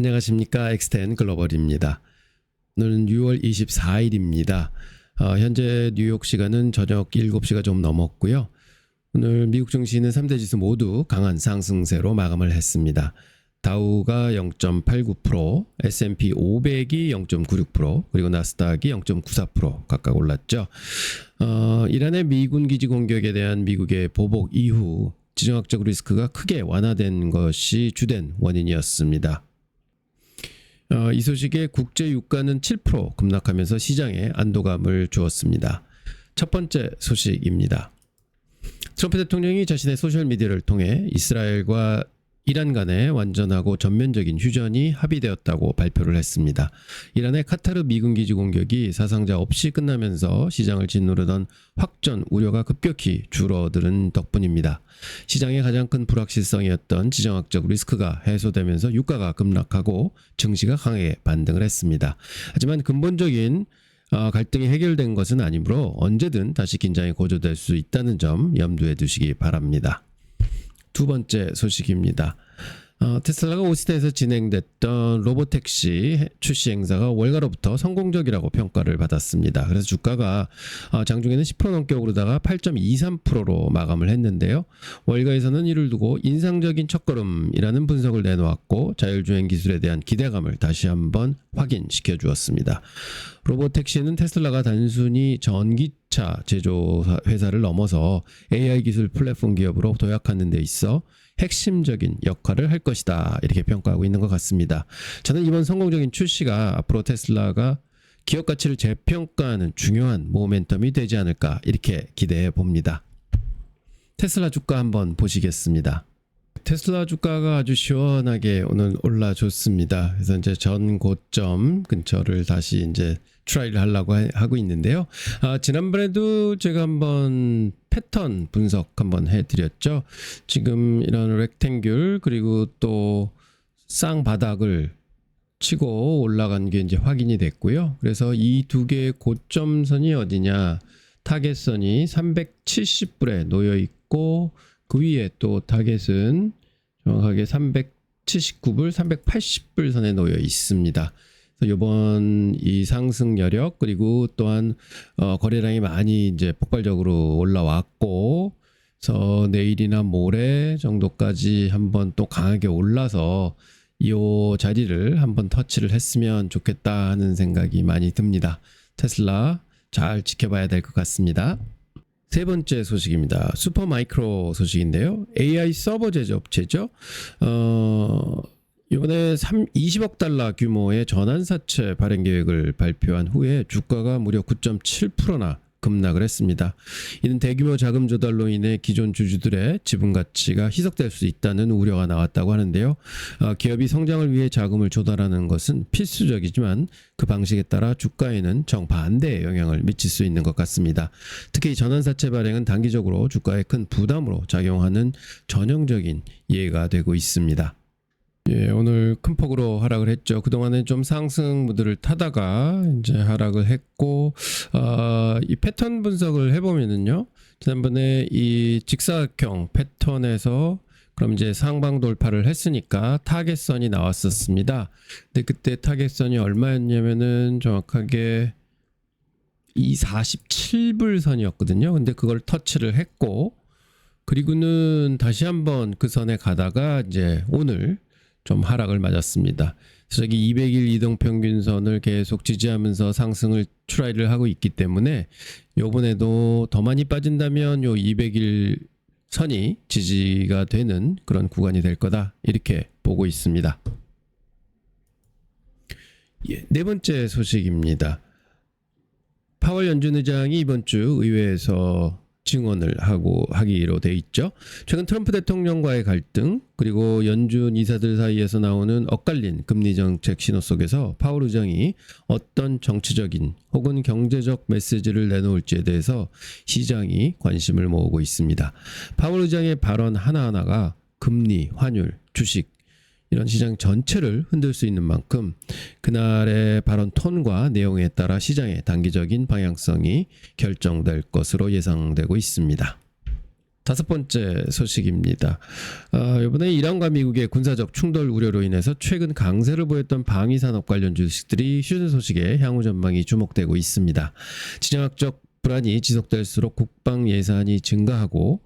안녕하십니까. 엑스텐 글로벌입니다. 오늘은 6월 24일입니다. 현재 뉴욕 시간은 저녁 7시가 좀 넘었고요. 오늘 미국 증시는 3대 지수 모두 강한 상승세로 마감을 했습니다. 다우가 0.89%, S&P 500이 0.96%, 그리고 나스닥이 0.94% 각각 올랐죠. 이란의 미군 기지 공격에 대한 미국의 보복 이후 지정학적 리스크가 크게 완화된 것이 주된 원인이었습니다. 이 소식에 국제 유가는 7% 급락하면서 시장에 안도감을 주었습니다. 첫 번째 소식입니다. 트럼프 대통령이 자신의 소셜미디어를 통해 이스라엘과 이란 간의 완전하고 전면적인 휴전이 합의되었다고 발표를 했습니다. 이란의 카타르 미군 기지 공격이 사상자 없이 끝나면서 시장을 짓누르던 확전 우려가 급격히 줄어드는 덕분입니다. 시장의 가장 큰 불확실성이었던 지정학적 리스크가 해소되면서 유가가 급락하고 증시가 강하게 반등을 했습니다. 하지만 근본적인 갈등이 해결된 것은 아니므로 언제든 다시 긴장이 고조될 수 있다는 점 염두에 두시기 바랍니다. 두 번째 소식입니다. 테슬라가 오스틴에서 진행됐던 로보택시 출시 행사가 월가로부터 성공적이라고 평가를 받았습니다. 그래서 주가가 장중에는 10% 넘게 오르다가 8.23%로 마감을 했는데요. 월가에서는 이를 두고 인상적인 첫걸음이라는 분석을 내놓았고 자율주행 기술에 대한 기대감을 다시 한번 확인시켜 주었습니다. 로보택시는 테슬라가 단순히 전기차 제조 회사를 넘어서 AI 기술 플랫폼 기업으로 도약하는 데 있어 핵심적인 역할을 할 것이다, 이렇게 평가하고 있는 것 같습니다. 저는 이번 성공적인 출시가 앞으로 테슬라가 기업 가치를 재평가하는 중요한 모멘텀이 되지 않을까, 이렇게 기대해 봅니다. 테슬라 주가 한번 보시겠습니다. 테슬라 주가가 아주 시원하게 오늘 올라줬습니다. 그래서 이제 전 고점 근처를 다시 이제 트라이를 하려고 하고 있는데요. 지난번에도 제가 한번 패턴 분석 한번 해드렸죠. 지금 이런 렉탱귤 그리고 또 쌍바닥을 치고 올라간 게 이제 확인이 됐고요. 그래서 이 두 개의 고점선이 어디냐? 타겟선이 370불에 놓여 있고 그 위에 또 타겟은 정확하게 379불, 380불 선에 놓여 있습니다. 이번 이 상승 여력 그리고 또한 거래량이 많이 이제 폭발적으로 올라왔고, 그래서 내일이나 모레 정도까지 한번 또 강하게 올라서 이 자리를 한번 터치를 했으면 좋겠다 하는 생각이 많이 듭니다. 테슬라 잘 지켜봐야 될 것 같습니다. 세 번째 소식입니다. 슈퍼마이크로 소식인데요. AI 서버 제조업체죠. 이번에 20억 달러 규모의 전환사채 발행 계획을 발표한 후에 주가가 무려 9.7%나 급락을 했습니다. 이는 대규모 자금 조달로 인해 기존 주주들의 지분 가치가 희석될 수 있다는 우려가 나왔다고 하는데요. 기업이 성장을 위해 자금을 조달하는 것은 필수적이지만 그 방식에 따라 주가에는 정반대의 영향을 미칠 수 있는 것 같습니다. 특히 전환사채 발행은 단기적으로 주가에 큰 부담으로 작용하는 전형적인 예가 되고 있습니다. 예, 오늘 큰 폭으로 하락을 했죠. 그동안에 좀 상승 무드를 타다가 이제 하락을 했고, 이 패턴 분석을 해보면은요, 지난번에 이 직사각형 패턴에서 그럼 이제 상방 돌파를 했으니까 타겟선이 나왔었습니다. 근데 그때 타겟선이 얼마였냐면은 정확하게 이 47불 선이었거든요. 근데 그걸 터치를 했고, 그리고는 다시 한번 그 선에 가다가 이제 오늘 좀 하락을 맞았습니다. 그래서 여기 200일 이동평균선을 계속 지지하면서 상승을 트라이를 하고 있기 때문에 요번에도 더 많이 빠진다면 요 200일 선이 지지가 되는 그런 구간이 될 거다, 이렇게 보고 있습니다. 예, 네 번째 소식입니다. 파월 연준 의장이 이번 주 의회에서 증언을 하기로 돼 있죠. 최근 트럼프 대통령과의 갈등 그리고 연준 이사들 사이에서 나오는 엇갈린 금리 정책 신호 속에서 파월 의장이 어떤 정치적인 혹은 경제적 메시지를 내놓을지에 대해서 시장이 관심을 모으고 있습니다. 파월 의장의 발언 하나하나가 금리, 환율, 주식 이런 시장 전체를 흔들 수 있는 만큼 그날의 발언 톤과 내용에 따라 시장의 단기적인 방향성이 결정될 것으로 예상되고 있습니다. 다섯 번째 소식입니다. 이번에 이란과 미국의 군사적 충돌 우려로 인해서 최근 강세를 보였던 방위산업 관련 주식들이 휴전 소식에 향후 전망이 주목되고 있습니다. 지정학적 불안이 지속될수록 국방 예산이 증가하고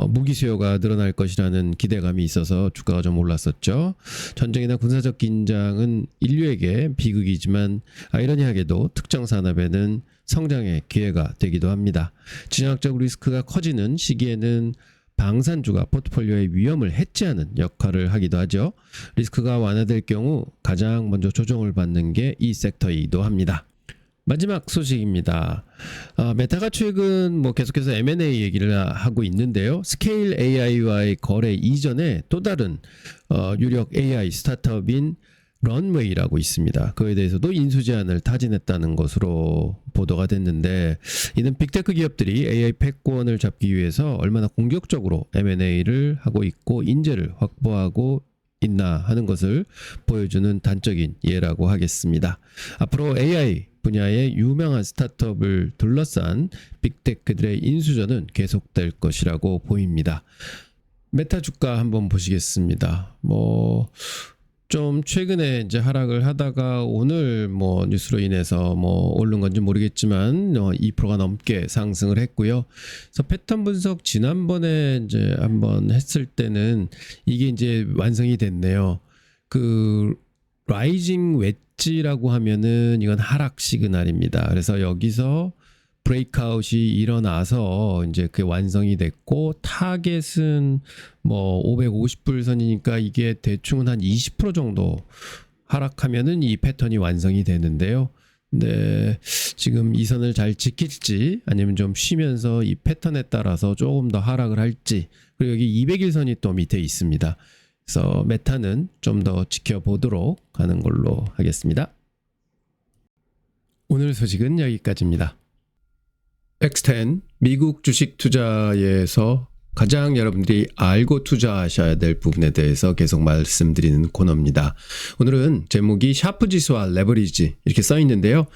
무기 수요가 늘어날 것이라는 기대감이 있어서 주가가 좀 올랐었죠. 전쟁이나 군사적 긴장은 인류에게 비극이지만 아이러니하게도 특정 산업에는 성장의 기회가 되기도 합니다. 지정학적 리스크가 커지는 시기에는 방산주가 포트폴리오의 위험을 해치하는 역할을 하기도 하죠. 리스크가 완화될 경우 가장 먼저 조정을 받는 게 이 섹터이기도 합니다. 마지막 소식입니다. 메타가 최근 계속해서 M&A 얘기를 하고 있는데요. 스케일 AI와의 거래 이전에 또 다른 유력 AI 스타트업인 런웨이라고 있습니다. 그에 대해서도 인수 제안을 타진했다는 것으로 보도가 됐는데, 이는 빅테크 기업들이 AI 패권을 잡기 위해서 얼마나 공격적으로 M&A를 하고 있고 인재를 확보하고 있나 하는 것을 보여주는 단적인 예라고 하겠습니다. 앞으로 AI 분야의 유명한 스타트업을 둘러싼 빅테크들의 인수전은 계속될 것이라고 보입니다. 메타 주가 한번 보시겠습니다. 좀 최근에 이제 하락을 하다가 오늘 뉴스로 인해서 오른 건지 모르겠지만 2%가 넘게 상승을 했고요. 그래서 패턴 분석 지난번에 이제 한번 했을 때는 이게 이제 완성이 됐네요. 그 라이징 웨지라고 하면은 이건 하락 시그널입니다. 그래서 여기서 브레이크아웃이 일어나서 이제 그게 완성이 됐고, 타겟은 550불 선이니까 이게 대충은 한 20% 정도 하락하면은 이 패턴이 완성이 되는데요. 근데 지금 이 선을 잘 지킬지 아니면 좀 쉬면서 이 패턴에 따라서 조금 더 하락을 할지, 그리고 여기 200일선이 또 밑에 있습니다. 그래서 메타는 좀 더 지켜보도록 하는 걸로 하겠습니다. 오늘 소식은 여기까지입니다. X10 미국 주식 투자에서 가장 여러분들이 알고 투자하셔야 될 부분에 대해서 계속 말씀드리는 코너입니다. 오늘은 제목이 샤프 지수와 레버리지 이렇게 써 있는데요.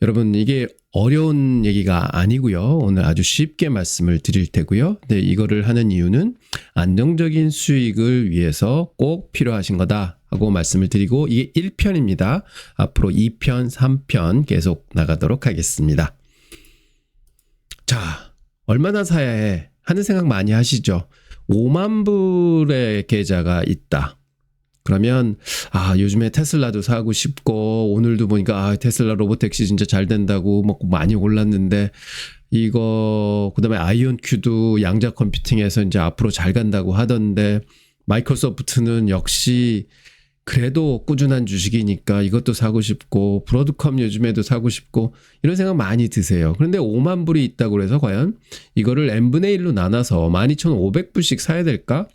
여러분, 이게 어려운 얘기가 아니고요. 오늘 아주 쉽게 말씀을 드릴 테고요. 네, 이거를 하는 이유는 안정적인 수익을 위해서 꼭 필요하신 거다 하고 말씀을 드리고, 이게 1편입니다. 앞으로 2편, 3편 계속 나가도록 하겠습니다. 자, 얼마나 사야 해? 하는 생각 많이 하시죠? 5만 불의 계좌가 있다. 그러면 요즘에 테슬라도 사고 싶고, 오늘도 보니까 테슬라 로보택시 진짜 잘 된다고 많이 올랐는데, 이거 그다음에 아이온큐도 양자 컴퓨팅에서 이제 앞으로 잘 간다고 하던데, 마이크로소프트는 역시 그래도 꾸준한 주식이니까 이것도 사고 싶고, 브로드컴 요즘에도 사고 싶고, 이런 생각 많이 드세요. 그런데 5만 불이 있다고 해서 과연 이거를 n분의 1로 나눠서 12,500불씩 사야 될까?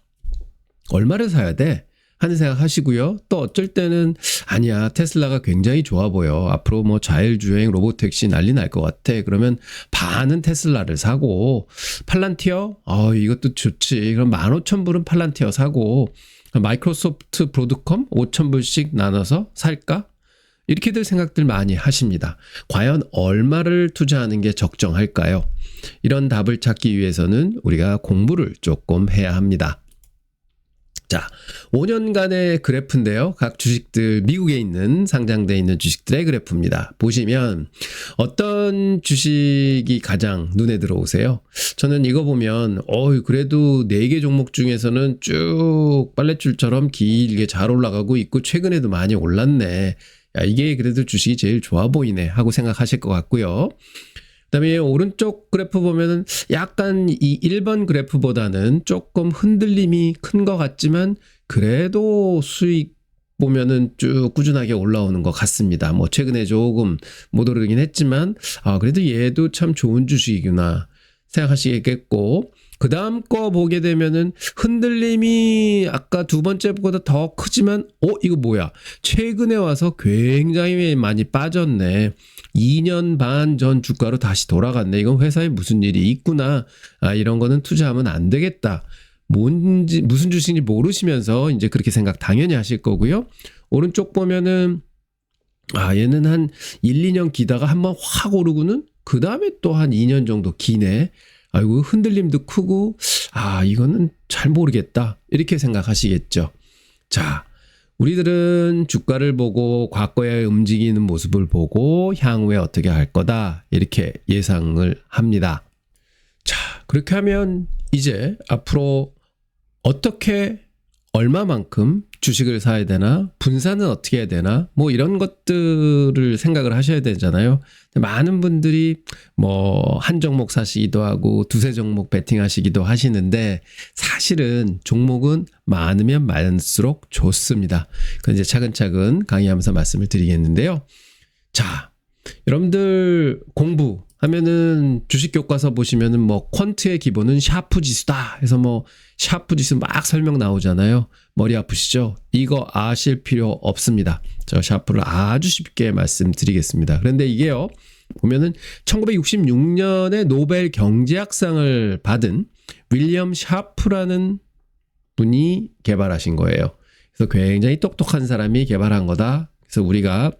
얼마를 사야 돼? 하는 생각 하시고요. 또 어쩔 때는 아니야, 테슬라가 굉장히 좋아 보여. 앞으로 자율주행 로보택시 난리 날 것 같아. 그러면 반은 테슬라를 사고, 팔란티어? 이것도 좋지. 그럼 15,000불은 팔란티어 사고, 마이크로소프트 브로드컴 5,000불씩 나눠서 살까? 이렇게들 생각들 많이 하십니다. 과연 얼마를 투자하는 게 적정할까요? 이런 답을 찾기 위해서는 우리가 공부를 조금 해야 합니다. 자, 5년간의 그래프인데요. 각 주식들, 미국에 있는 상장되어 있는 주식들의 그래프입니다. 보시면 어떤 주식이 가장 눈에 들어오세요? 저는 이거 보면 그래도 4개 종목 중에서는 쭉 빨랫줄처럼 길게 잘 올라가고 있고, 최근에도 많이 올랐네. 야, 이게 그래도 주식이 제일 좋아 보이네 하고 생각하실 것 같고요. 그다음에 오른쪽 그래프 보면은 약간 이 1번 그래프보다는 조금 흔들림이 큰 것 같지만, 그래도 수익 보면은 쭉 꾸준하게 올라오는 것 같습니다. 최근에 조금 못 오르긴 했지만, 그래도 얘도 참 좋은 주식이구나 생각하시겠고, 그 다음 거 보게 되면은 흔들림이 아까 두 번째보다 더 크지만, 이거 뭐야? 최근에 와서 굉장히 많이 빠졌네. 2년 반 전 주가로 다시 돌아갔네. 이건 회사에 무슨 일이 있구나. 이런 거는 투자하면 안 되겠다. 무슨 주식인지 모르시면서 이제 그렇게 생각 당연히 하실 거고요. 오른쪽 보면은 얘는 한 1, 2년 기다가 한번 확 오르고는 그 다음에 또 한 2년 정도 기네 아이고 흔들림도 크고 이거는 잘 모르겠다 이렇게 생각하시겠죠. 자, 우리들은 주가를 보고 과거에 움직이는 모습을 보고 향후에 어떻게 할 거다 이렇게 예상을 합니다. 자, 그렇게 하면 이제 앞으로 어떻게 얼마만큼 주식을 사야 되나, 분산은 어떻게 해야 되나, 뭐 이런 것들을 생각을 하셔야 되잖아요. 많은 분들이 뭐 한 종목 사시기도 하고 두세 종목 베팅하시기도 하시는데 사실은 종목은 많으면 많을수록 좋습니다. 그건 이제 차근차근 강의하면서 말씀을 드리겠는데요. 자, 여러분들 공부하면은 주식 교과서 보시면은 뭐 퀀트의 기본은 샤프 지수다 해서 뭐 샤프 지수 막 설명 나오잖아요. 머리 아프시죠? 이거 아실 필요 없습니다. 저 샤프를 아주 쉽게 말씀드리겠습니다. 그런데 이게요, 보면은 1966년에 노벨 경제학상을 받은 윌리엄 샤프라는 분이 개발하신 거예요. 그래서 굉장히 똑똑한 사람이 개발한 거다. 그래서 우리가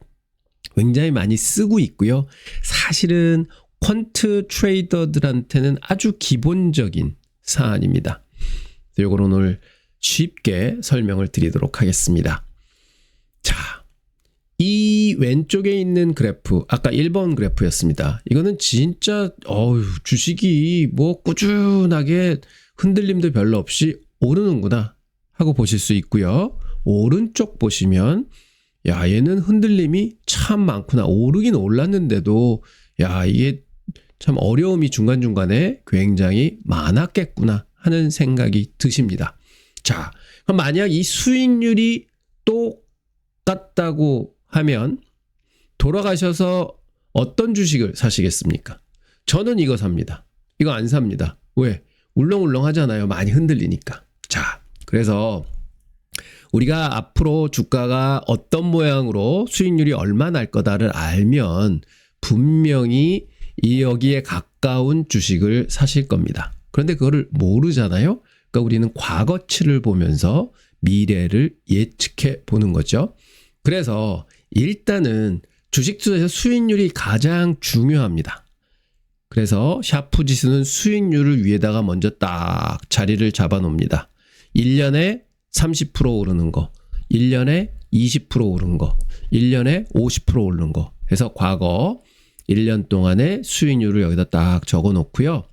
굉장히 많이 쓰고 있고요. 사실은 퀀트 트레이더들한테는 아주 기본적인 사안입니다. 이걸 오늘 쉽게 설명을 드리도록 하겠습니다. 자, 이 왼쪽에 있는 그래프, 아까 1번 그래프였습니다. 이거는 진짜 주식이 뭐 꾸준하게 흔들림도 별로 없이 오르는구나 하고 보실 수 있고요. 오른쪽 보시면 얘는 흔들림이 참 많구나. 오르긴 올랐는데도 이게 참 어려움이 중간중간에 굉장히 많았겠구나 하는 생각이 드십니다. 자, 그럼 만약 이 수익률이 똑같다고 하면 돌아가셔서 어떤 주식을 사시겠습니까? 저는 이거 삽니다. 이거 안 삽니다. 왜? 울렁울렁 하잖아요. 많이 흔들리니까. 자, 그래서 우리가 앞으로 주가가 어떤 모양으로 수익률이 얼마 날 거다를 알면 분명히 여기에 가까운 주식을 사실 겁니다. 그런데 그거를 모르잖아요. 그러니까 우리는 과거치를 보면서 미래를 예측해 보는 거죠. 그래서 일단은 주식 투자에서 수익률이 가장 중요합니다. 그래서 샤프 지수는 수익률을 위에다가 먼저 딱 자리를 잡아 놓습니다. 1년에 30% 오르는 거, 1년에 20% 오른 거, 1년에 50% 오르는 거 해서 과거 1년 동안의 수익률을 여기다 딱 적어 놓고요.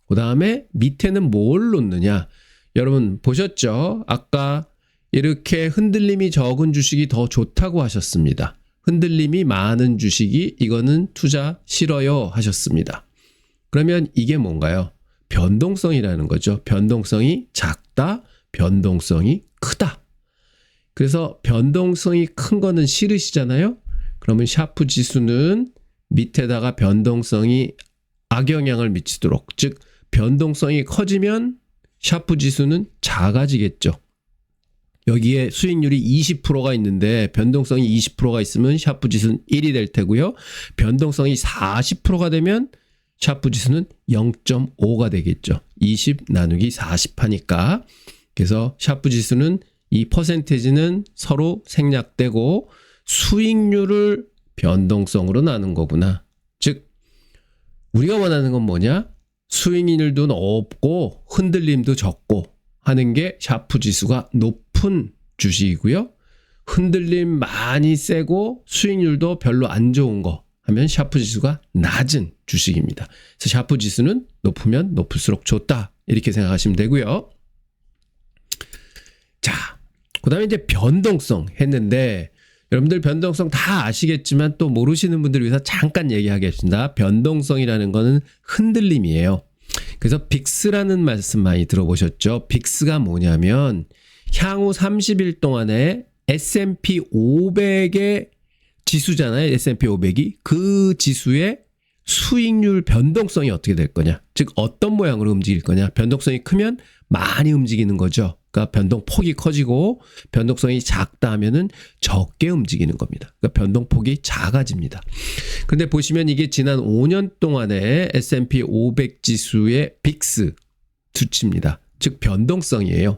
그 다음에 밑에는 뭘 놓느냐. 여러분 보셨죠? 아까 이렇게 흔들림이 적은 주식이 더 좋다고 하셨습니다. 흔들림이 많은 주식이 이거는 투자 싫어요 하셨습니다. 그러면 이게 뭔가요? 변동성이라는 거죠. 변동성이 작다, 변동성이 크다. 그래서 변동성이 큰 거는 싫으시잖아요. 그러면 샤프 지수는 밑에다가 변동성이 악영향을 미치도록, 즉 변동성이 커지면 샤프 지수는 작아지겠죠. 여기에 수익률이 20%가 있는데 변동성이 20%가 있으면 샤프 지수는 1이 될 테고요. 변동성이 40%가 되면 샤프 지수는 0.5가 되겠죠. 20 나누기 40 하니까. 그래서 샤프 지수는 이 퍼센테이지는 서로 생략되고 수익률을 변동성으로 나눈 거구나. 즉 우리가 원하는 건 뭐냐? 수익률도 높고 흔들림도 적고 하는 게 샤프 지수가 높은 주식이고요. 흔들림 많이 세고 수익률도 별로 안 좋은 거 하면 샤프 지수가 낮은 주식입니다. 그래서 샤프 지수는 높으면 높을수록 좋다 이렇게 생각하시면 되고요. 자, 그 다음에 이제 변동성 했는데 여러분들 변동성 다 아시겠지만 또 모르시는 분들을 위해서 잠깐 얘기하겠습니다. 변동성이라는 거는 흔들림이에요. 그래서 빅스라는 말씀 많이 들어보셨죠? 빅스가 뭐냐면 향후 30일 동안에 S&P 500의 지수잖아요. S&P 500이. 그 지수의 수익률 변동성이 어떻게 될 거냐. 즉 어떤 모양으로 움직일 거냐. 변동성이 크면 많이 움직이는 거죠. 그러니까 변동폭이 커지고 변동성이 작다 하면은 적게 움직이는 겁니다. 그러니까 변동폭이 작아집니다. 근데 보시면 이게 지난 5년 동안의 S&P 500 지수의 빅스 수치입니다. 즉 변동성이에요.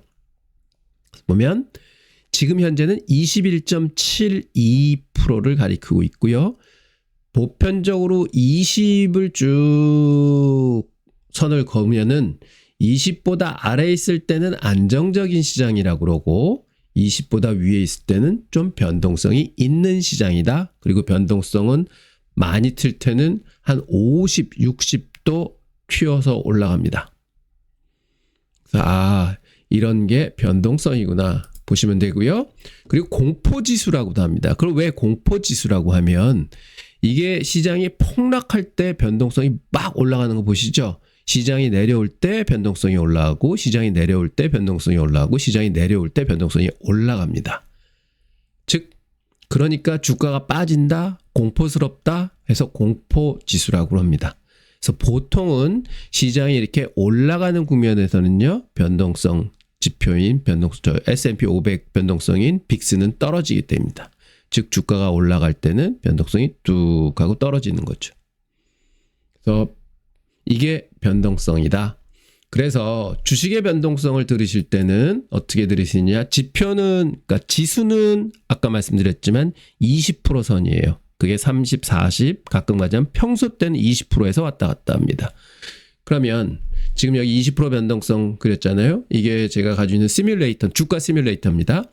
보면 지금 현재는 21.72%를 가리키고 있고요. 보편적으로 20을 쭉 선을 그으면은 20보다 아래에 있을 때는 안정적인 시장이라고 그러고 20보다 위에 있을 때는 좀 변동성이 있는 시장이다. 그리고 변동성은 많이 틀 때는 한 50, 60도 튀어서 올라갑니다. 그래서 이런 게 변동성이구나 보시면 되고요. 그리고 공포지수라고도 합니다. 그럼 왜 공포지수라고 하면 이게 시장이 폭락할 때 변동성이 막 올라가는 거 보시죠. 시장이 내려올 때 변동성이 올라가고 시장이 내려올 때 변동성이 올라가고 시장이 내려올 때 변동성이 올라갑니다. 즉 그러니까 주가가 빠진다, 공포스럽다 해서 공포지수라고 합니다. 그래서 보통은 시장이 이렇게 올라가는 국면에서는요. 변동성 지표인 S&P 500 변동성인 빅스는 떨어지게 됩니다. 즉 주가가 올라갈 때는 변동성이 뚝 하고 떨어지는 거죠. 그래서 이게 변동성이다. 그래서 주식의 변동성을 들으실 때는 어떻게 들으시냐? 지표는 그러니까 지수는 아까 말씀드렸지만 20% 선이에요. 그게 30, 40 가끔 가자면 평소 때는 20%에서 왔다 갔다 합니다. 그러면 지금 여기 20% 변동성 그렸잖아요. 이게 제가 가지고 있는 시뮬레이터, 주가 시뮬레이터입니다.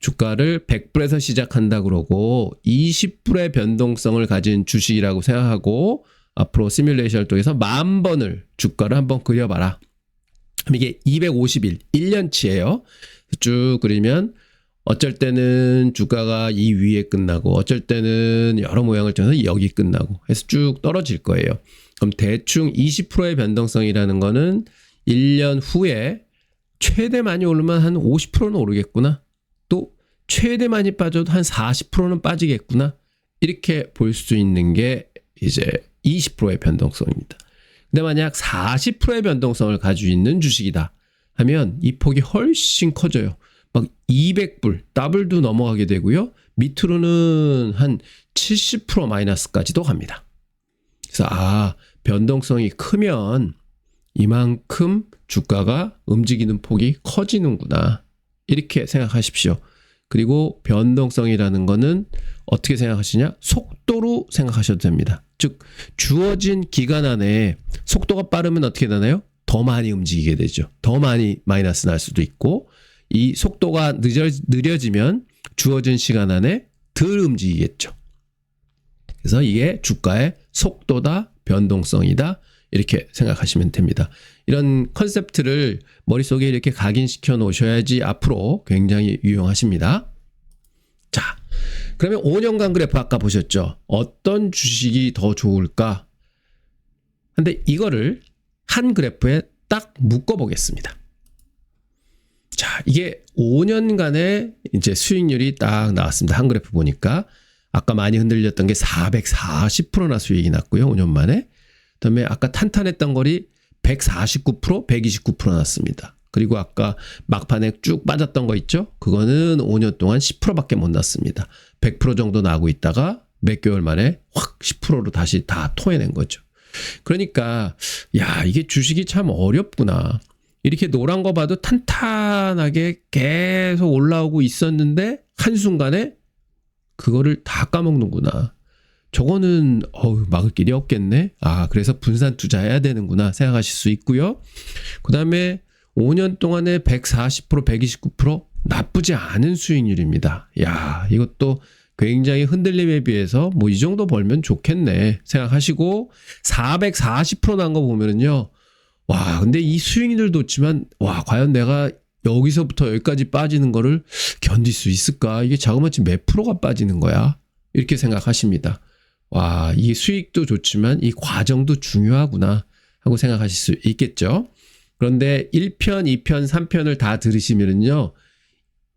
주가를 100불에서 시작한다 그러고 20불의 변동성을 가진 주식이라고 생각하고 앞으로 시뮬레이션을 통해서 10,000번을 주가를 한번 그려봐라. 그럼 이게 250일, 1년치예요. 쭉 그리면 어쩔 때는 주가가 이 위에 끝나고 어쩔 때는 여러 모양을 통해서 여기 끝나고 해서 쭉 떨어질 거예요. 그럼 대충 20%의 변동성이라는 거는 1년 후에 최대 많이 오르면 한 50%는 오르겠구나. 또 최대 많이 빠져도 한 40%는 빠지겠구나. 이렇게 볼 수 있는 게 이제 20%의 변동성입니다. 근데 만약 40%의 변동성을 가지고 있는 주식이다 하면 이 폭이 훨씬 커져요. 막 200불, 더블도 넘어가게 되고요. 밑으로는 한 70% 마이너스까지도 갑니다. 그래서 변동성이 크면 이만큼 주가가 움직이는 폭이 커지는구나. 이렇게 생각하십시오. 그리고 변동성이라는 거는 어떻게 생각하시냐? 속도로 생각하셔도 됩니다. 즉 주어진 기간 안에 속도가 빠르면 어떻게 되나요? 더 많이 움직이게 되죠. 더 많이 마이너스 날 수도 있고 이 속도가 느려지면 주어진 시간 안에 덜 움직이겠죠. 그래서 이게 주가의 속도다, 변동성이다 이렇게 생각하시면 됩니다. 이런 컨셉트를 머릿속에 이렇게 각인시켜 놓으셔야지 앞으로 굉장히 유용하십니다. 자, 그러면 5년간 그래프 아까 보셨죠? 어떤 주식이 더 좋을까? 근데 이거를 한 그래프에 딱 묶어 보겠습니다. 자, 이게 5년간의 이제 수익률이 딱 나왔습니다. 한 그래프 보니까 아까 많이 흔들렸던 게 440%나 수익이 났고요. 5년 만에. 그다음에 아까 탄탄했던 거리 149%, 129% 났습니다. 그리고 아까 막판에 쭉 빠졌던 거 있죠? 그거는 5년 동안 10%밖에 못 났습니다. 100% 정도 나고 있다가 몇 개월 만에 확 10%로 다시 다 토해낸 거죠. 그러니까 이게 주식이 참 어렵구나. 이렇게 노란 거 봐도 탄탄하게 계속 올라오고 있었는데 한순간에 그거를 다 까먹는구나. 저거는 막을 길이 없겠네. 그래서 분산 투자해야 되는구나 생각하실 수 있고요. 그 다음에 5년 동안에 140%, 129% 나쁘지 않은 수익률입니다. 이것도 굉장히 흔들림에 비해서 뭐 이 정도 벌면 좋겠네 생각하시고 440% 난 거 보면은요. 근데 이 수익률 좋지만 과연 내가 여기서부터 여기까지 빠지는 거를 견딜 수 있을까? 이게 자그마치 몇 프로가 빠지는 거야? 이렇게 생각하십니다. 이 수익도 좋지만 이 과정도 중요하구나 하고 생각하실 수 있겠죠. 그런데 1편, 2편, 3편을 다 들으시면은요.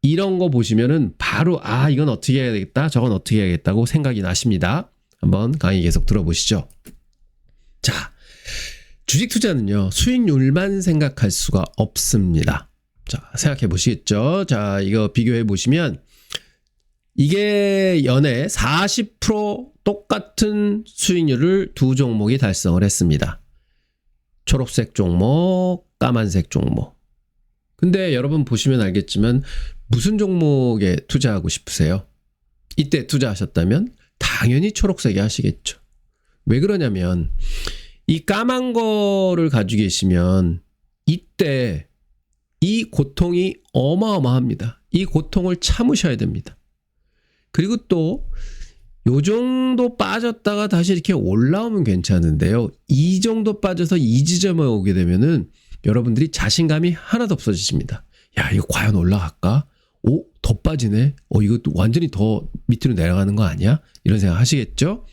이런 거 보시면은 바로 이건 어떻게 해야 되겠다, 저건 어떻게 해야겠다고 생각이 나십니다. 한번 강의 계속 들어보시죠. 자, 주식 투자는요. 수익률만 생각할 수가 없습니다. 자, 생각해 보시겠죠. 자, 이거 비교해 보시면 이게 연에 40% 똑같은 수익률을 두 종목이 달성을 했습니다. 초록색 종목, 까만색 종목. 근데 여러분 보시면 알겠지만 무슨 종목에 투자하고 싶으세요? 이때 투자하셨다면 당연히 초록색에 하시겠죠. 왜 그러냐면 이 까만 거를 가지고 계시면 이때 이 고통이 어마어마합니다. 이 고통을 참으셔야 됩니다. 그리고 또 요 정도 빠졌다가 다시 이렇게 올라오면 괜찮은데요. 이 정도 빠져서 이 지점에 오게 되면은 여러분들이 자신감이 하나도 없어지십니다. 야, 이거 과연 올라갈까? 오, 더 빠지네. 이거 완전히 더 밑으로 내려가는 거 아니야? 이런 생각 하시겠죠?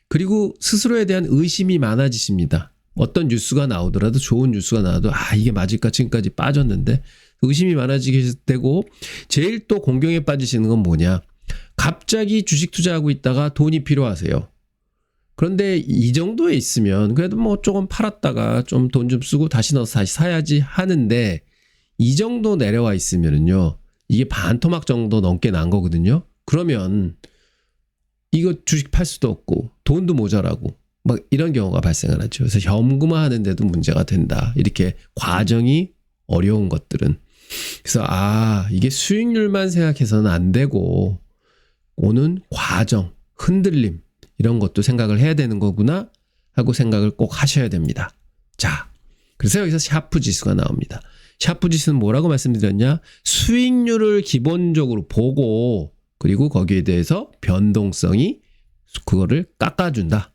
그리고 스스로에 대한 의심이 많아지십니다. 어떤 뉴스가 나오더라도, 좋은 뉴스가 나와도 이게 맞을까? 지금까지 빠졌는데 의심이 많아지게 되고, 제일 또 공경에 빠지시는 건 뭐냐? 갑자기 주식 투자하고 있다가 돈이 필요하세요. 그런데 이 정도에 있으면 그래도 뭐 조금 팔았다가 좀 돈 좀 쓰고 다시 넣어서 다시 사야지 하는데, 이 정도 내려와 있으면은요, 이게 반토막 정도 넘게 난 거거든요. 그러면 이거 주식 팔 수도 없고 돈도 모자라고 막 이런 경우가 발생을 하죠. 그래서 현금화하는데도 문제가 된다. 이렇게 과정이 어려운 것들은. 그래서 이게 수익률만 생각해서는 안 되고 오는 과정, 흔들림 이런 것도 생각을 해야 되는 거구나 하고 생각을 꼭 하셔야 됩니다. 자, 그래서 여기서 샤프 지수가 나옵니다. 샤프 지수는 뭐라고 말씀드렸냐? 수익률을 기본적으로 보고, 그리고 거기에 대해서 변동성이 그거를 깎아준다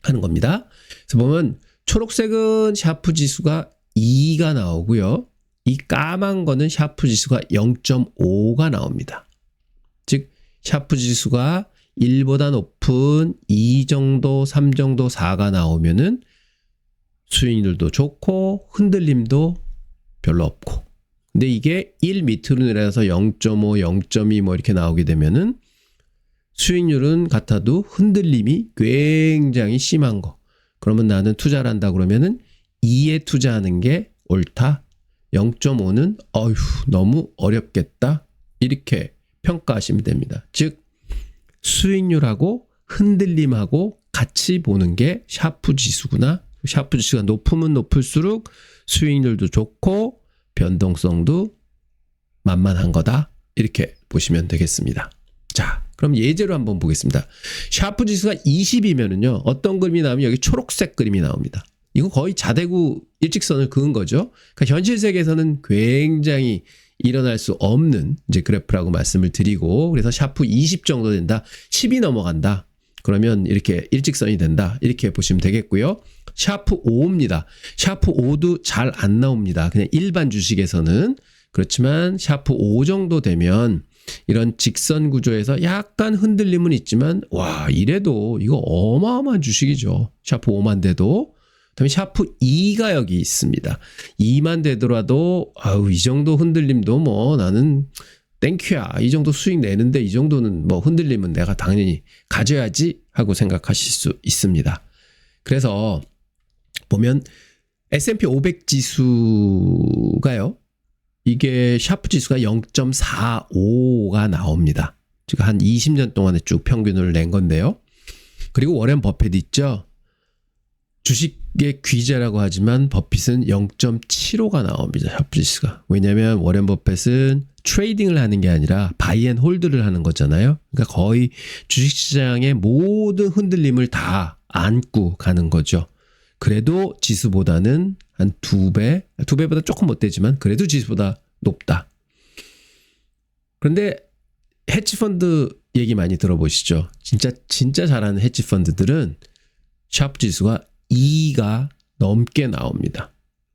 하는 겁니다. 그래서 보면 초록색은 샤프 지수가 2가 나오고요. 이 까만 거는 샤프 지수가 0.5가 나옵니다. 즉 샤프 지수가 1보다 높은 2 정도, 3 정도, 4가 나오면은 수익률도 좋고 흔들림도 별로 없고. 근데 이게 1 밑으로 내려서 0.5, 0.2 뭐 이렇게 나오게 되면은 수익률은 같아도 흔들림이 굉장히 심한 거. 그러면 나는 투자를 한다 그러면은 2에 투자하는 게 옳다. 0.5는 너무 어렵겠다. 이렇게 평가하시면 됩니다. 즉 수익률하고 흔들림하고 같이 보는 게 샤프 지수구나. 샤프 지수가 높으면 높을수록 수익률도 좋고 변동성도 만만한 거다. 이렇게 보시면 되겠습니다. 자, 그럼 예제로 한번 보겠습니다. 샤프 지수가 20이면은요, 어떤 그림이 나오면 여기 초록색 그림이 나옵니다. 이거 거의 자대구 일직선을 그은 거죠. 그러니까 현실 세계에서는 굉장히 일어날 수 없는 이제 그래프라고 말씀을 드리고, 그래서 샤프 20 정도 된다. 10이 넘어간다. 그러면 이렇게 일직선이 된다. 이렇게 보시면 되겠고요. 샤프 5입니다. 샤프 5도 잘 안 나옵니다. 그냥 일반 주식에서는. 그렇지만 샤프 5 정도 되면 이런 직선 구조에서 약간 흔들림은 있지만 이래도 이거 어마어마한 주식이죠. 샤프 5만 돼도. 그다음에 샤프 2가 여기 있습니다. 2만 되더라도 이 정도 흔들림도 뭐 나는 땡큐야. 이 정도 수익 내는데 이 정도는 뭐 흔들림은 내가 당연히 가져야지 하고 생각하실 수 있습니다. 그래서 보면 S&P 500 지수가요. 이게 샤프 지수가 0.45가 나옵니다. 즉 한 20년 동안에 쭉 평균을 낸 건데요. 그리고 워렌 버핏 있죠. 주식의 귀재라고 하지만 버핏은 0.75가 나옵니다. 샤프 지수가. 왜냐하면 워렌 버핏은 트레이딩을 하는 게 아니라 바이 앤 홀드를 하는 거잖아요. 그러니까 거의 주식시장의 모든 흔들림을 다 안고 가는 거죠. 그래도 지수보다는 한 2배, 2배보다 조금 못 되지만 그래도 지수보다 높다. 그런데 헤지펀드 얘기 많이 들어보시죠. 진짜 잘하는 헤지펀드들은 샤프 지수가 2가 넘게 나옵니다.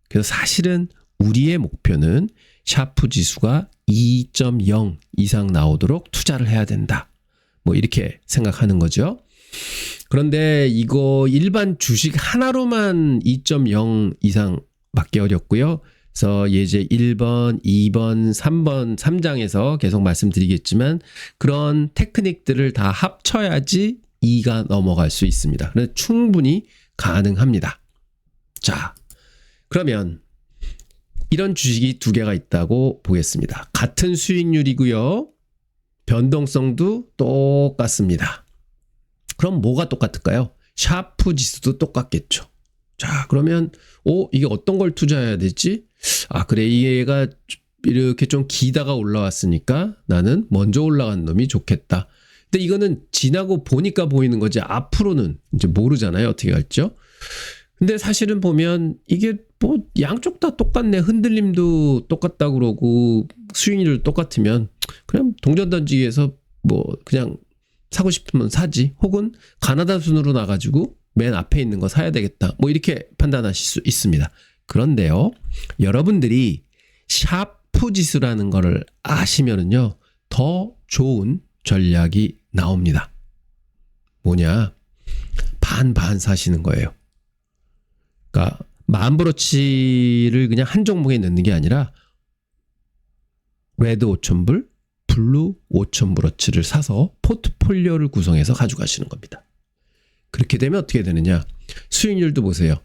그래서 사실은 우리의 목표는 샤프 지수가 2.0 이상 나오도록 투자를 해야 된다. 뭐 이렇게 생각하는 거죠. 그런데 이거 일반 주식 하나로만 2.0 이상 맞기 어렵고요. 그래서 예제 1번, 2번, 3번, 3장에서 계속 말씀드리겠지만 그런 테크닉들을 다 합쳐야지 2가 넘어갈 수 있습니다. 그래서 충분히 가능합니다. 자, 그러면 이런 주식이 두 개가 있다고 보겠습니다. 같은 수익률이고요. 변동성도 똑같습니다. 그럼 뭐가 똑같을까요? 샤프 지수도 똑같겠죠. 자, 그러면 이게 어떤 걸 투자해야 되지? 그래, 얘가 이렇게 좀 기다가 올라왔으니까 나는 먼저 올라간 놈이 좋겠다. 근데 이거는 지나고 보니까 보이는 거지 앞으로는 이제 모르잖아요. 어떻게 갈지요? 근데 사실은 보면 이게 뭐 양쪽 다 똑같네. 흔들림도 똑같다 그러고 수익률 똑같으면 그냥 동전 던지기에서 뭐 그냥 사고 싶으면 사지. 혹은 가나다 순으로 나가지고 맨 앞에 있는 거 사야 되겠다. 뭐 이렇게 판단하실 수 있습니다. 그런데요, 여러분들이 샤프 지수라는 거를 아시면은요, 더 좋은 전략이 나옵니다. 뭐냐? 반반 사시는 거예요. 그러니까 만브로치를 그냥 한 종목에 넣는 게 아니라 레드 5,000불, 블루 5,000브로치를 사서 포트폴리오를 구성해서 가져가시는 겁니다. 그렇게 되면 어떻게 되느냐? 수익률도 보세요.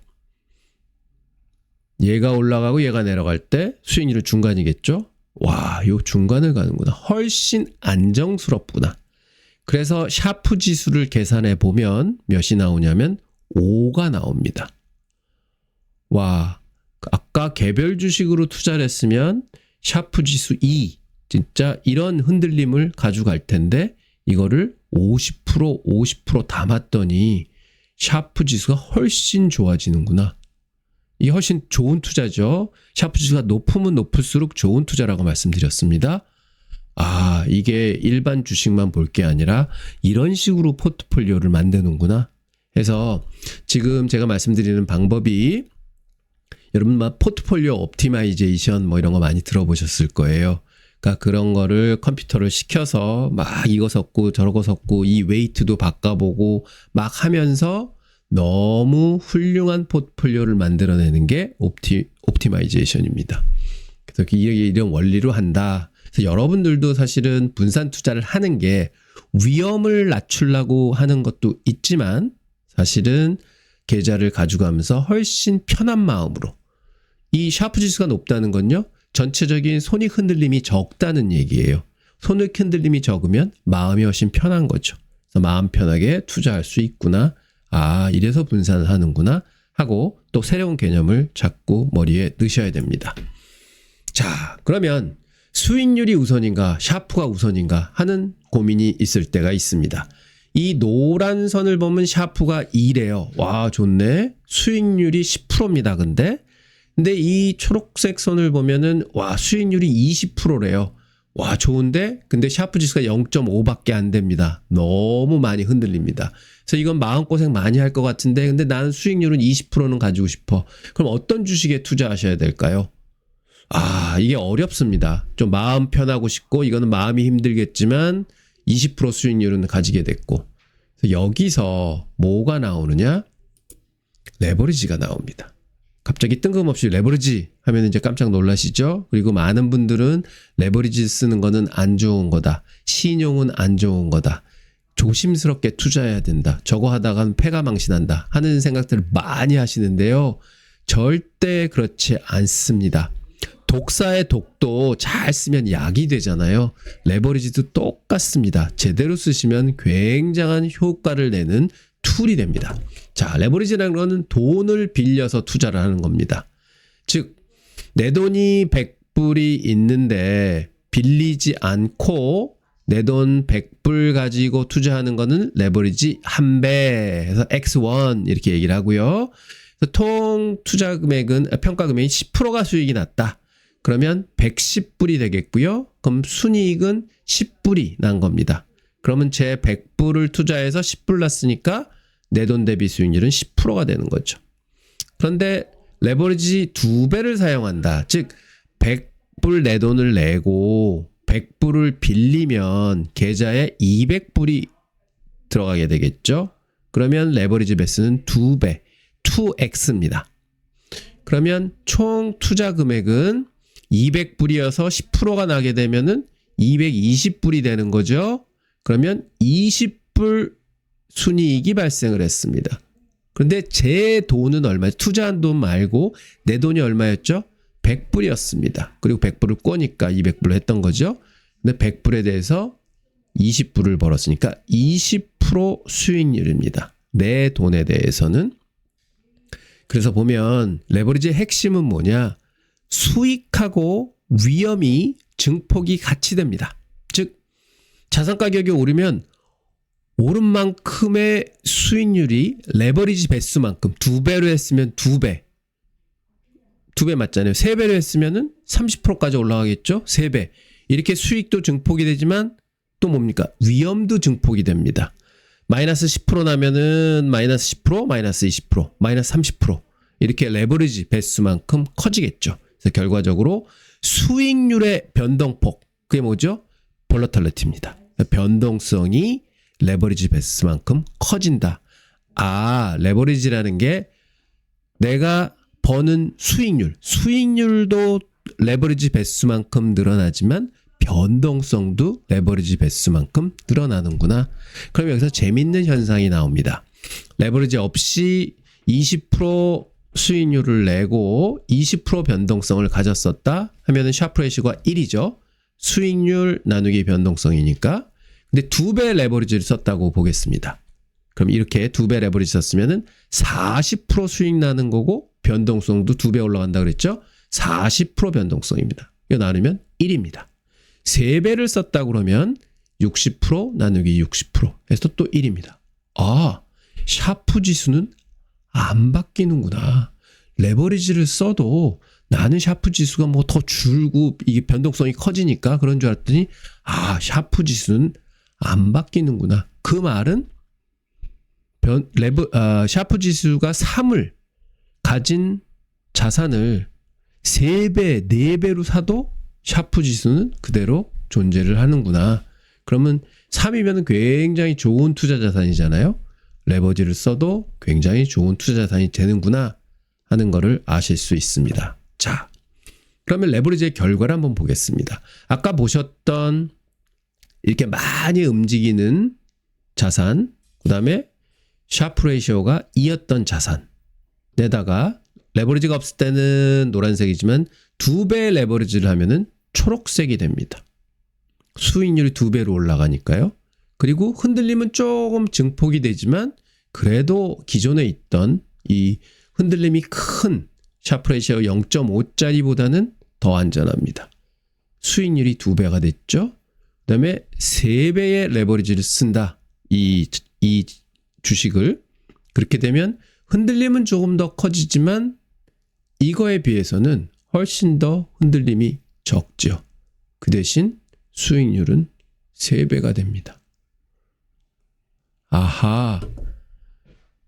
얘가 올라가고 얘가 내려갈 때 수익률은 중간이겠죠? 와, 요 중간을 가는구나. 훨씬 안정스럽구나. 그래서 샤프 지수를 계산해 보면 몇이 나오냐면 5가 나옵니다. 와, 아까 개별 주식으로 투자를 했으면 샤프 지수 2, 진짜 이런 흔들림을 가져갈 텐데 이거를 50%, 50% 담았더니 샤프 지수가 훨씬 좋아지는구나. 이게 훨씬 좋은 투자죠. 샤프 지수가 높으면 높을수록 좋은 투자라고 말씀드렸습니다. 아, 이게 일반 주식만 볼 게 아니라 이런 식으로 포트폴리오를 만드는구나. 해서 지금 제가 말씀드리는 방법이 여러분 막 포트폴리오 옵티마이제이션 뭐 이런 거 많이 들어보셨을 거예요. 그러니까 그런 거를 컴퓨터를 시켜서 막 이거 섞고 저거 섞고 이 웨이트도 바꿔보고 막 하면서 너무 훌륭한 포트폴리오를 만들어내는 게 옵티마이제이션입니다. 그래서 이런 원리로 한다. 그래서 여러분들도 사실은 분산 투자를 하는 게 위험을 낮추려고 하는 것도 있지만 사실은 계좌를 가져가면서 훨씬 편한 마음으로 이 샤프 지수가 높다는 건요. 전체적인 손익 흔들림이 적다는 얘기예요. 손익 흔들림이 적으면 마음이 훨씬 편한 거죠. 그래서 마음 편하게 투자할 수 있구나. 아, 이래서 분산을 하는구나 하고 또 새로운 개념을 자꾸 머리에 넣으셔야 됩니다. 자, 그러면 수익률이 우선인가 샤프가 우선인가 하는 고민이 있을 때가 있습니다. 이 노란 선을 보면 샤프가 2래요. 와, 좋네. 수익률이 10%입니다. 근데 이 초록색 선을 보면은 와, 수익률이 20%래요. 와, 좋은데 근데 샤프 지수가 0.5밖에 안 됩니다. 너무 많이 흔들립니다. 그래서 이건 마음고생 많이 할 것 같은데 근데 나는 수익률은 20%는 가지고 싶어. 그럼 어떤 주식에 투자하셔야 될까요? 아, 이게 어렵습니다. 좀 마음 편하고 싶고 이거는 마음이 힘들겠지만 20% 수익률은 가지게 됐고. 그래서 여기서 뭐가 나오느냐? 레버리지가 나옵니다. 갑자기 뜬금없이 레버리지 하면 이제 깜짝 놀라시죠? 그리고 많은 분들은 레버리지 쓰는 거는 안 좋은 거다. 신용은 안 좋은 거다. 조심스럽게 투자해야 된다. 저거 하다가는 패가 망신한다. 하는 생각들을 많이 하시는데요. 절대 그렇지 않습니다. 독사의 독도 잘 쓰면 약이 되잖아요. 레버리지도 똑같습니다. 제대로 쓰시면 굉장한 효과를 내는 툴이 됩니다. 자, 레버리지라는 것은 돈을 빌려서 투자를 하는 겁니다. 즉, 내 돈이 100불이 있는데 빌리지 않고 내 돈 100불 가지고 투자하는 거는 레버리지 1배 해서 X1 이렇게 얘기를 하고요. 그래서 통 투자 금액은 평가 금액이 10%가 수익이 났다. 그러면 110불이 되겠고요. 그럼 순이익은 10불이 난 겁니다. 그러면 제 100불을 투자해서 10불 났으니까 내 돈 대비 수익률은 10%가 되는 거죠. 그런데 레버리지 2배를 사용한다. 즉 100불 내 돈을 내고 100불을 빌리면 계좌에 200불이 들어가게 되겠죠. 그러면 레버리지 배스는 2배, 2x입니다. 그러면 총 투자 금액은 200불이어서 10%가 나게 되면은 220불이 되는 거죠. 그러면 20불 순이익이 발생을 했습니다. 그런데 제 돈은 얼마죠? 투자한 돈 말고 내 돈이 얼마였죠? 100불이었습니다. 그리고 100불을 꼬니까 200불을 했던 거죠. 근데 100불에 대해서 20불을 벌었으니까 20% 수익률입니다. 내 돈에 대해서는. 그래서 보면 레버리지의 핵심은 뭐냐? 수익하고 위험이 증폭이 같이 됩니다. 즉 자산 가격이 오르면 오른 만큼의 수익률이 레버리지 배수만큼 2배로 했으면 2배. 2배 맞잖아요. 3배로 했으면은 30%까지 올라가겠죠? 3배. 이렇게 수익도 증폭이 되지만 또 뭡니까? 위험도 증폭이 됩니다. 마이너스 10% 나면은 마이너스 10%, 마이너스 20%, 마이너스 30% 이렇게 레버리지 배수만큼 커지겠죠. 그래서 결과적으로 수익률의 변동폭, 그게 뭐죠? 볼러탈리티입니다. 변동성이 레버리지 배수만큼 커진다. 레버리지라는 게 내가 버는 수익률도 레버리지 배수만큼 늘어나지만 변동성도 레버리지 배수만큼 늘어나는구나. 그럼 여기서 재밌는 현상이 나옵니다. 레버리지 없이 20% 수익률을 내고 20% 변동성을 가졌었다 하면은 샤프 레이시오가 1이죠. 수익률 나누기 변동성이니까. 근데 2배 레버리지를 썼다고 보겠습니다. 그럼 이렇게 2배 레버리지 썼으면은 40% 수익 나는 거고 변동성도 2배 올라간다 그랬죠? 40% 변동성입니다. 이거 나누면 1입니다. 3배를 썼다 그러면 60% 나누기 60% 해서 또 1입니다. 샤프 지수는 안 바뀌는구나. 레버리지를 써도 나는 샤프 지수가 뭐 더 줄고 이게 변동성이 커지니까 그런 줄 알았더니 샤프 지수는 안 바뀌는구나. 그 말은 샤프 지수가 3을 가진 자산을 3배, 4배로 사도 샤프 지수는 그대로 존재를 하는구나. 그러면 3이면 굉장히 좋은 투자 자산이잖아요. 레버리지를 써도 굉장히 좋은 투자 자산이 되는구나 하는 거를 아실 수 있습니다. 자, 그러면 레버리지의 결과를 한번 보겠습니다. 아까 보셨던 이렇게 많이 움직이는 자산, 그 다음에 샤프 레이시오가 2였던 자산에다가 레버리지가 없을 때는 노란색이지만 2배 레버리지를 하면은 초록색이 됩니다. 수익률이 2배로 올라가니까요. 그리고 흔들림은 조금 증폭이 되지만 그래도 기존에 있던 이 흔들림이 큰 샤프 레이시오 0.5짜리보다는 더 안전합니다. 수익률이 2배가 됐죠. 그 다음에 3배의 레버리지를 쓴다. 이 주식을. 그렇게 되면 흔들림은 조금 더 커지지만 이거에 비해서는 훨씬 더 흔들림이 적죠. 그 대신 수익률은 3배가 됩니다.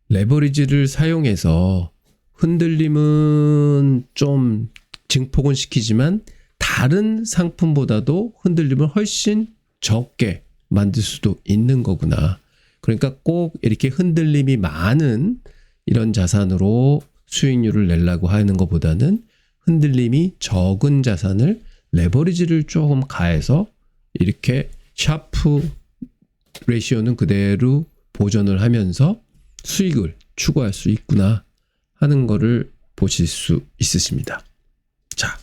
레버리지를 사용해서 흔들림은 좀 증폭은 시키지만 다른 상품보다도 흔들림을 훨씬 적게 만들 수도 있는 거구나. 그러니까 꼭 이렇게 흔들림이 많은 이런 자산으로 수익률을 내려고 하는 것보다는 흔들림이 적은 자산을 레버리지를 조금 가해서 이렇게 샤프 레이시오는 그대로 보존을 하면서 수익을 추구할 수 있구나 하는 거를 보실 수 있으십니다. 자,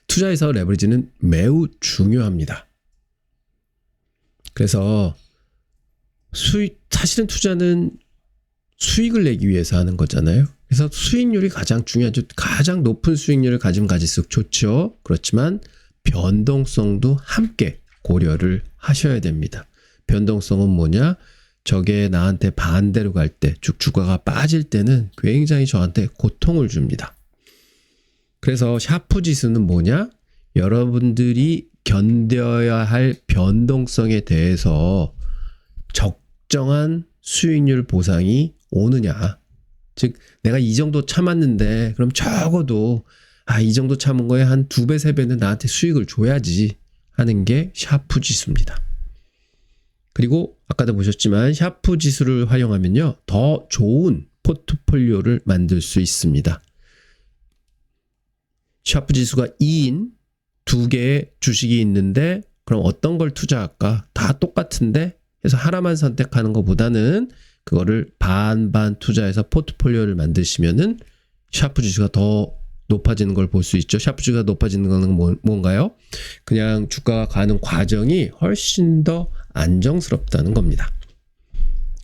투자에서 레버리지는 매우 중요합니다. 그래서 사실은 투자는 수익을 내기 위해서 하는 거잖아요. 그래서 수익률이 가장 중요하죠. 가장 높은 수익률을 가질수록 좋죠. 그렇지만 변동성도 함께 고려를 하셔야 됩니다. 변동성은 뭐냐? 저게 나한테 반대로 갈 때, 주가가 빠질 때는 굉장히 저한테 고통을 줍니다. 그래서 샤프 지수는 뭐냐? 여러분들이 견뎌야 할 변동성에 대해서 적정한 수익률 보상이 오느냐. 즉 내가 이 정도 참았는데 그럼 적어도 이 정도 참은 거에 한 2배, 3배는 나한테 수익을 줘야지 하는 게 샤프 지수입니다. 그리고 아까도 보셨지만 샤프 지수를 활용하면요. 더 좋은 포트폴리오를 만들 수 있습니다. 샤프 지수가 2인 2개의 주식이 있는데 그럼 어떤 걸 투자할까? 다 똑같은데 해서 하나만 선택하는 것보다는 그거를 반반 투자해서 포트폴리오를 만드시면은 샤프 지수가 더 높아지는 걸 볼 수 있죠. 샤프 지수가 높아지는 거는 뭔가요? 그냥 주가가 가는 과정이 훨씬 더 안정스럽다는 겁니다.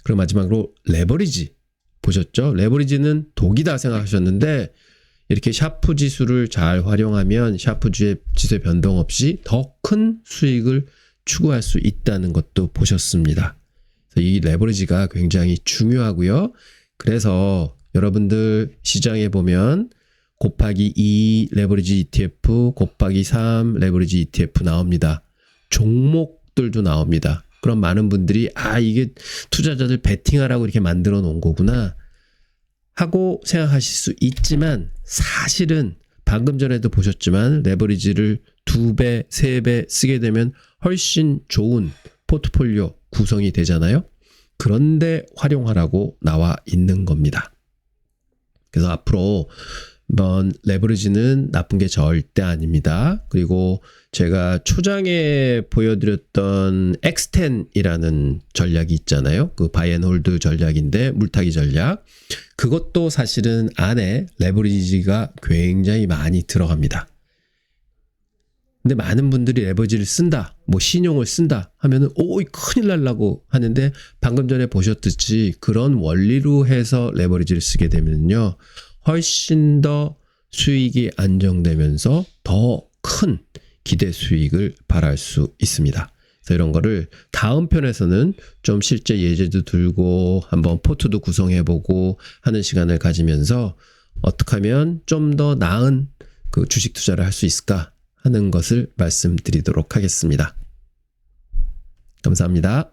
그리고 마지막으로 레버리지 보셨죠? 레버리지는 독이다 생각하셨는데 이렇게 샤프 지수를 잘 활용하면 샤프 지수의 변동 없이 더 큰 수익을 추구할 수 있다는 것도 보셨습니다. 이 레버리지가 굉장히 중요하고요. 그래서 여러분들 시장에 보면 곱하기 2 레버리지 ETF, 곱하기 3 레버리지 ETF 나옵니다. 종목들도 나옵니다. 그럼 많은 분들이 이게 투자자들 베팅하라고 이렇게 만들어 놓은 거구나 하고 생각하실 수 있지만, 사실은 방금 전에도 보셨지만 레버리지를 2배, 3배 쓰게 되면 훨씬 좋은 포트폴리오 구성이 되잖아요. 그런데 활용하라고 나와 있는 겁니다. 그래서 앞으로 레버리지는 나쁜 게 절대 아닙니다. 그리고 제가 초장에 보여드렸던 X10이라는 전략이 있잖아요. 그 바이앤홀드 전략인데, 물타기 전략. 그것도 사실은 안에 레버리지가 굉장히 많이 들어갑니다. 근데 많은 분들이 레버리지를 쓴다, 신용을 쓴다 하면은 큰일 날라고 하는데, 방금 전에 보셨듯이 그런 원리로 해서 레버리지를 쓰게 되면요, 훨씬 더 수익이 안정되면서 더 큰 기대 수익을 발할 수 있습니다. 그래서 이런 거를 다음 편에서는 좀 실제 예제도 들고 한번 포트도 구성해보고 하는 시간을 가지면서 어떻게 하면 좀 더 나은 그 주식 투자를 할 수 있을까 하는 것을 말씀드리도록 하겠습니다. 감사합니다.